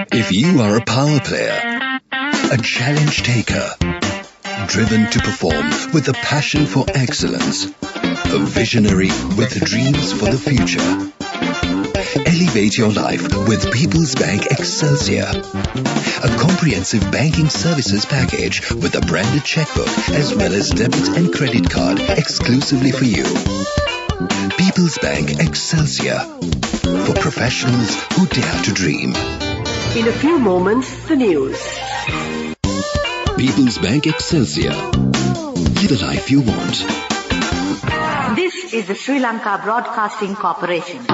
If you are a power player, a challenge taker, driven to perform with a passion for excellence, a visionary with dreams for the future, elevate your life with People's Bank Excelsior, a comprehensive banking services package with a branded checkbook as well as debit and credit card exclusively for you. People's Bank Excelsior, for professionals who dare to dream. In a few moments, the news. People's Bank Excelsior. Live the life you want. This is the Sri Lanka Broadcasting Corporation.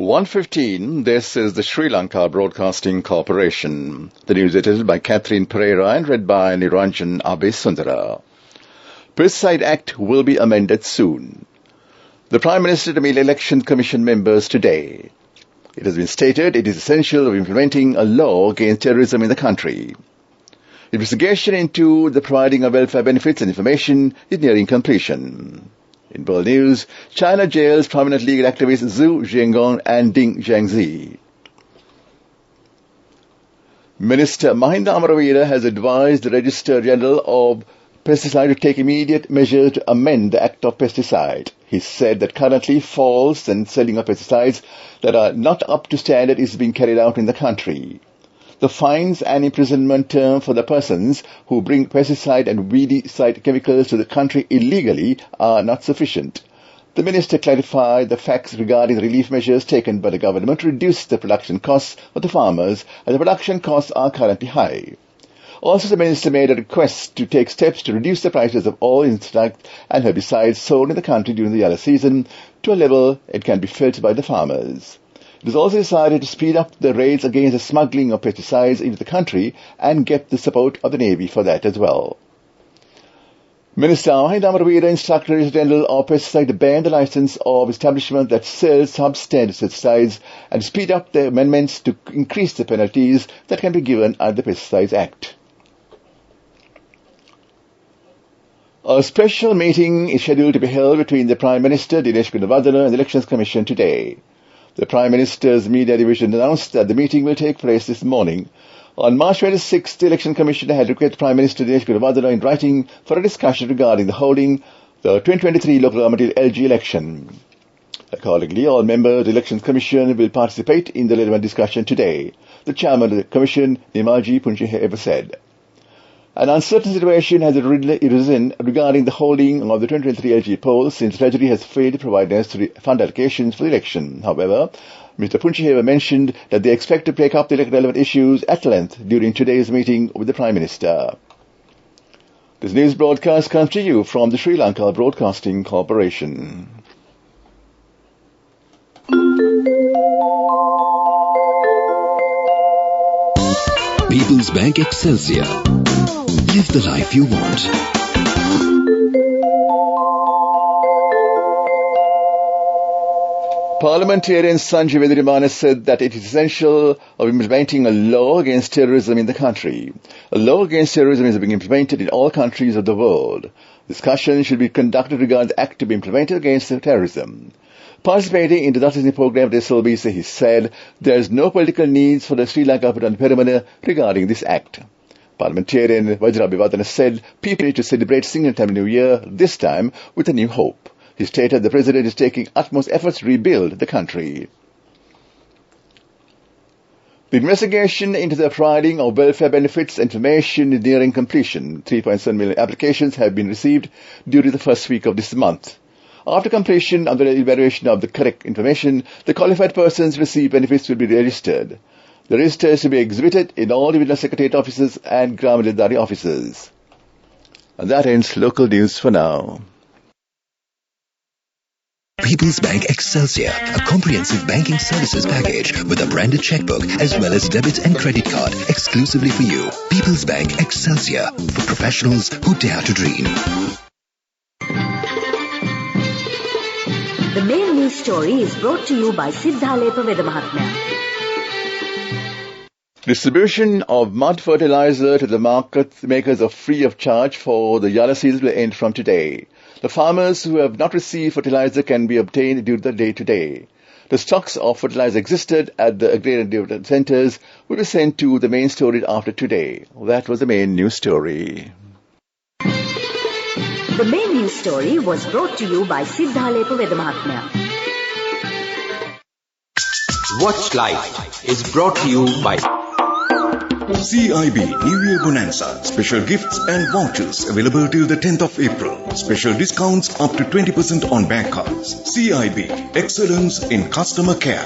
This is the Sri Lanka Broadcasting Corporation. The news edited by Catherine Pereira and read by Niranjan Abesundara. Pesticide Act will be amended soon. The Prime Minister to meet Election Commission members today. It has been stated it is essential of implementing a law against terrorism in the country. Investigation into the providing of welfare benefits and information is nearing completion. In world news, China jails prominent legal activists Zhu Zhengong and Ding Jiangzi. Minister Mahinda Amaraveera has advised the Registrar General of Pesticide to take immediate measures to amend the Act of Pesticide. He said that currently false and selling of pesticides that are not up to standard is being carried out in the country. The fines and imprisonment term for the persons who bring pesticide and weedicide chemicals to the country illegally are not sufficient. The minister clarified the facts regarding the relief measures taken by the government to reduce the production costs of the farmers, as the production costs are currently high. Also, the minister made a request to take steps to reduce the prices of all insecticides and herbicides sold in the country during the yellow season to a level it can be felt by the farmers. It was also decided to speed up the raids against the smuggling of pesticides into the country and get the support of the Navy for that as well. Minister Mahinda Amaraveera instructed the Registrar General of Pesticide to ban the license of establishment that sells substandard pesticides and speed up the amendments to increase the penalties that can be given under the Pesticides Act. A special meeting is scheduled to be held between the Prime Minister, Dinesh Gunawardena, and the Elections Commission today. The Prime Minister's media division announced that the meeting will take place this morning. On March 26th, the Election Commission had requested Prime Minister Dinesh Gunawardena in writing for a discussion regarding the holding the 2023 local government LG election. Accordingly, all members of the Elections Commission will participate in the relevant discussion today, the chairman of the Commission, Nimaji Punchiheva, said. An uncertain situation has arisen regarding the holding of the 2023 LG poll since Treasury has failed to provide necessary fund allocations for the election. However, Mr. Punchiheva mentioned that they expect to take up the relevant issues at length during today's meeting with the Prime Minister. This news broadcast comes to you from the Sri Lanka Broadcasting Corporation. People's Bank Excelsior. Live the life you want. Parliamentarian Sanjay Vedrimana said that it is essential of implementing a law against terrorism in the country. A law against terrorism is being implemented in all countries of the world. Discussion should be conducted regarding the act to be implemented against terrorism. Participating in the Datasini program at SLBC, he said there is no political needs for the Sri Lanka Pradhan Peramana regarding this act. Parliamentarian Vajrabhivardhana said people need to celebrate Single Time New Year, this time with a new hope. He stated the President is taking utmost efforts to rebuild the country. The investigation into the providing of welfare benefits information is nearing completion. 3.7 million applications have been received during the first week of this month. After completion of the evaluation of the correct information, the qualified persons receive benefits will be registered. The register is to be exhibited in all divisional secretariat offices and Gram Lehendari offices. And that ends local news for now. People's Bank Excelsior, a comprehensive banking services package with a branded checkbook as well as debit and credit card exclusively for you. People's Bank Excelsior, for professionals who dare to dream. The main news story is brought to you by Siddhalepa Veda Mahatmya. Distribution of mud fertilizer to the market makers of free of charge for the Yala season will end from today. The farmers who have not received fertilizer can be obtained during the day today. The stocks of fertilizer existed at the agrarian development centers will be sent to the main storage after today. That was the main news story. The main news story was brought to you by Siddhalepa Veda Mahatmya. Watch Life is brought to you by CIB New Year Bonanza. Special gifts and vouchers available till the 10th of April. Special discounts up to 20% on bank cards. CIB, excellence in customer care.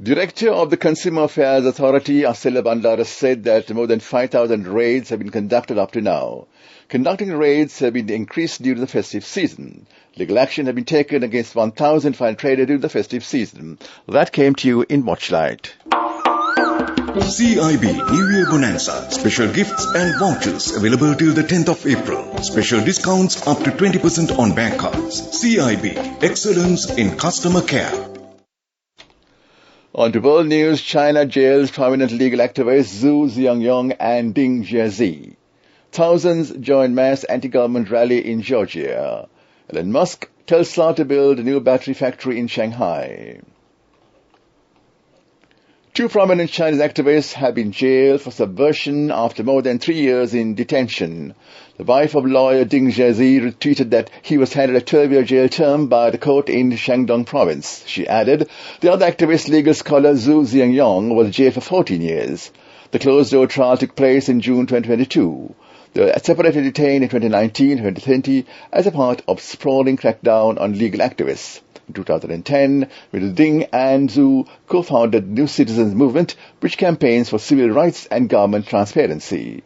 Director of the Consumer Affairs Authority, Asela Bandara, said that more than 5,000 raids have been conducted up to now. Conducting raids have been increased during the festive season. Legal action has been taken against 1,000 fine traders during the festive season. That came to you in Watchlight. CIB New Year Bonanza. Special gifts and vouchers available till the 10th of April. Special discounts up to 20% on bank cards. CIB, excellence in customer care. On to world news, China jails prominent legal activists Zhu Xiangyong and Ding Jiazi. Thousands joined mass anti-government rally in Georgia. Elon Musk, Tesla to build a new battery factory in Shanghai. Two prominent Chinese activists have been jailed for subversion after more than 3 years in detention. The wife of lawyer Ding Jiazi retweeted that he was handed a 12-year jail term by the court in Shandong province. She added, the other activist, legal scholar Zhu Xiangyong, was jailed for 14 years. The closed-door trial took place in June 2022. They were separately detained in 2019 and 2020 as a part of sprawling crackdown on legal activists. In 2010, with Ding and Zhu co-founded the New Citizens Movement, which campaigns for civil rights and government transparency.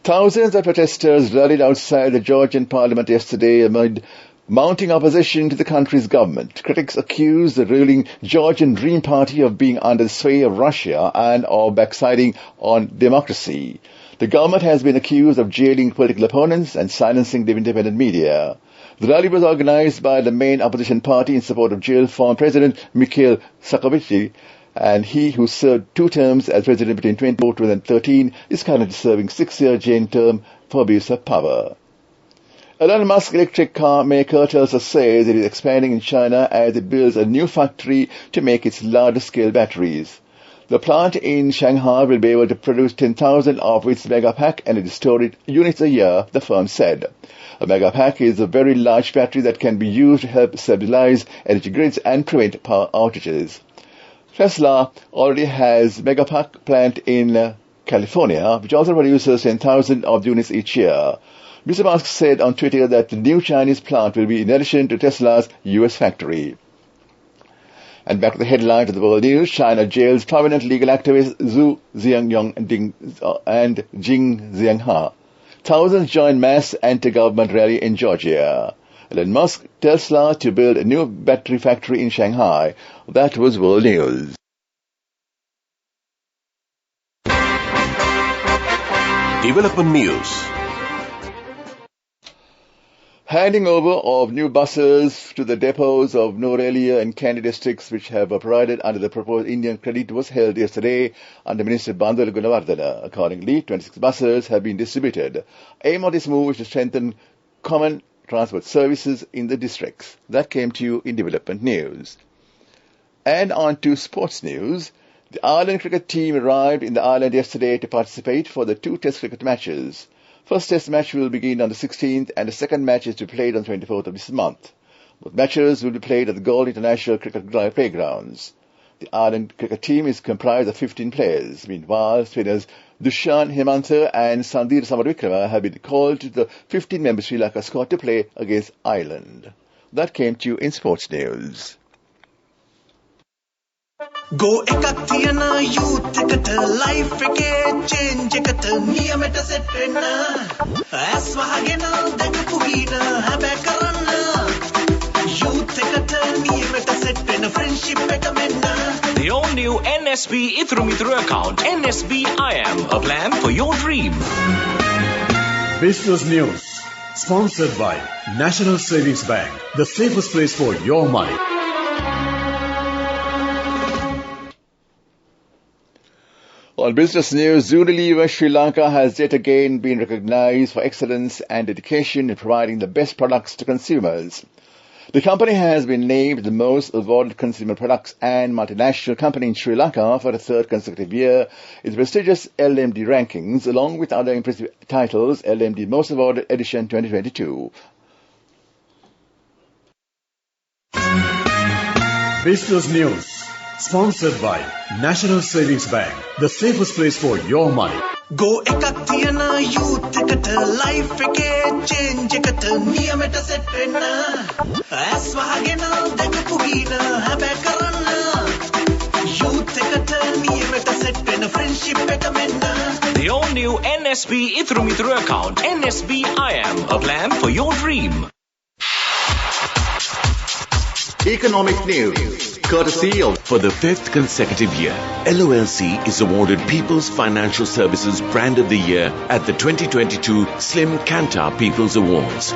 Thousands of protesters rallied outside the Georgian parliament yesterday amid mounting opposition to the country's government. Critics accused the ruling Georgian Dream Party of being under the sway of Russia and of backsliding on democracy. The government has been accused of jailing political opponents and silencing the independent media. The rally was organized by the main opposition party in support of jailed former President Mikhail Saakashvili, and he, who served 2 terms as president between 2012 and 2013, is currently serving 6-year jail term for abuse of power. Elon Musk electric car maker Tesla says it is expanding in China as it builds a new factory to make its larger-scale batteries. The plant in Shanghai will be able to produce 10,000 of its Megapack energy storage units a year, the firm said. A Megapack is a very large battery that can be used to help stabilize energy grids and prevent power outages. Tesla already has Megapack plant in California, which also produces 10,000 of units each year. Mr. Musk said on Twitter that the new Chinese plant will be in addition to Tesla's U.S. factory. And back to the headlines of the world news. China jails prominent legal activists Zhu Xiangyong and Ding Jiazi. Thousands joined mass anti-government rally in Georgia. Elon Musk, Tesla to build a new battery factory in Shanghai. That was world news. Development News. Handing over of new buses to the depots of Norelia and Kandy districts, which have operated under the proposed Indian credit, was held yesterday under Minister Bandula Gunawardena. Accordingly, 26 buses have been distributed. Aim of this move is to strengthen common transport services in the districts. That came to you in Development News. And on to sports news. The Ireland cricket team arrived in the island yesterday to participate for the 2 test cricket matches. First test match will begin on the 16th and the second match is to be played on the 24th of this month. Both matches will be played at the Galle International Cricket Playgrounds. The Ireland cricket team is comprised of 15 players. Meanwhile, spinners Dushan Hemantha and Sandhir Samaravikrama have been called to the 15-member Sri Lanka squad to play against Ireland. That came to you in sports news. Go එකක් තියන youth එකට life එකේ change එකට නියමෙට set වෙන්න ඇස් වහගෙන දැකපු ගින හැබැයි කරන්න youth එකට නියමෙට set වෙන්න friendship එක මෙන්න The all-new NSB Ithru Mithru account, NSB IM, a plan for your dream. Business News, sponsored by National Savings Bank, the safest place for your money. On business news, Unilever Sri Lanka has yet again been recognized for excellence and dedication in providing the best products to consumers. The company has been named the most awarded consumer products and multinational company in Sri Lanka for the third consecutive year in the prestigious LMD rankings, along with other impressive titles, LMD Most Awarded Edition 2022. Business News, sponsored by National Savings Bank, the safest place for your money. Go එකක් තියන youth එකට life එකේ change එකට නියමෙට set වෙන්න ඇස් වහගෙන දැකපු ගින හැබැයි කරන්න youth එකට නියමෙට set වෙන්න friendship එක මෙන්න The all-new NSB Ithru Mithru account, NSB IM, a plan for your dream. Economic news, courtesy of For the fifth consecutive year, LOLC is awarded People's Financial Services Brand of the Year at the 2022 Slim Kantar People's Awards.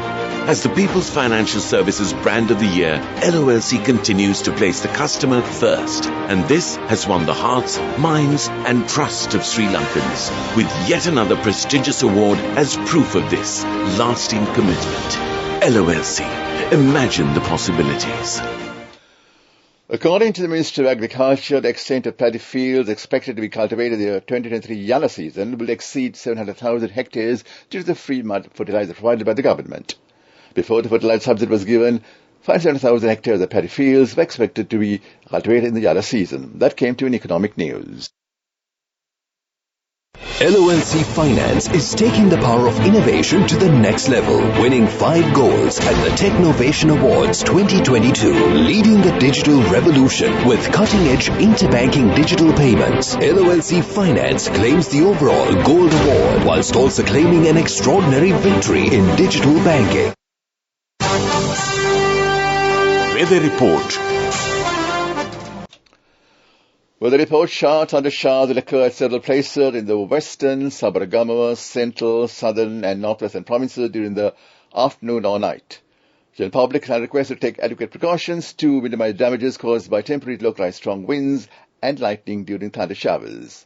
As the People's Financial Services Brand of the Year, LOLC continues to place the customer first, and this has won the hearts, minds and trust of Sri Lankans, with yet another prestigious award as proof of this lasting commitment. LOLC, imagine the possibilities. According to the Minister of Agriculture, the extent of paddy fields expected to be cultivated in the 2023 Yalla season will exceed 700,000 hectares due to the free mud fertilizer provided by the government. Before the fertilizer subsidy was given, 500,000 hectares of paddy fields were expected to be cultivated in the Yalla season. That came to an economic news. LOLC Finance is taking the power of innovation to the next level, winning 5 golds at the Technovation Awards 2022, leading the digital revolution with cutting-edge interbanking digital payments. LOLC Finance claims the overall gold award, whilst also claiming an extraordinary victory in digital banking. Weather report. Weather report: showers under showers will occur at several places in the western, Sabaragamuwa, central, southern and northwestern provinces during the afternoon or night. General public are requested to take adequate precautions to minimize damages caused by temporary localized strong winds and lightning during thunder showers.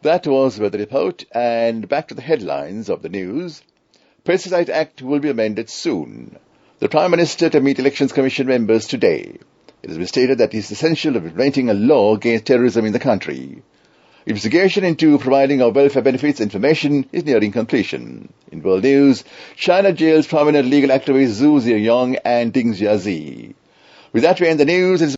That was weather report, and back to the headlines of the news. Pesticide Act will be amended soon. The Prime Minister to meet Elections Commission members today. It has been stated that it is essential of implementing a law against terrorism in the country. Investigation into providing of welfare benefits information is nearing completion. In world news, China jails prominent legal activists Zhu Ziyong and Ding Jiazi. With that, we end the news.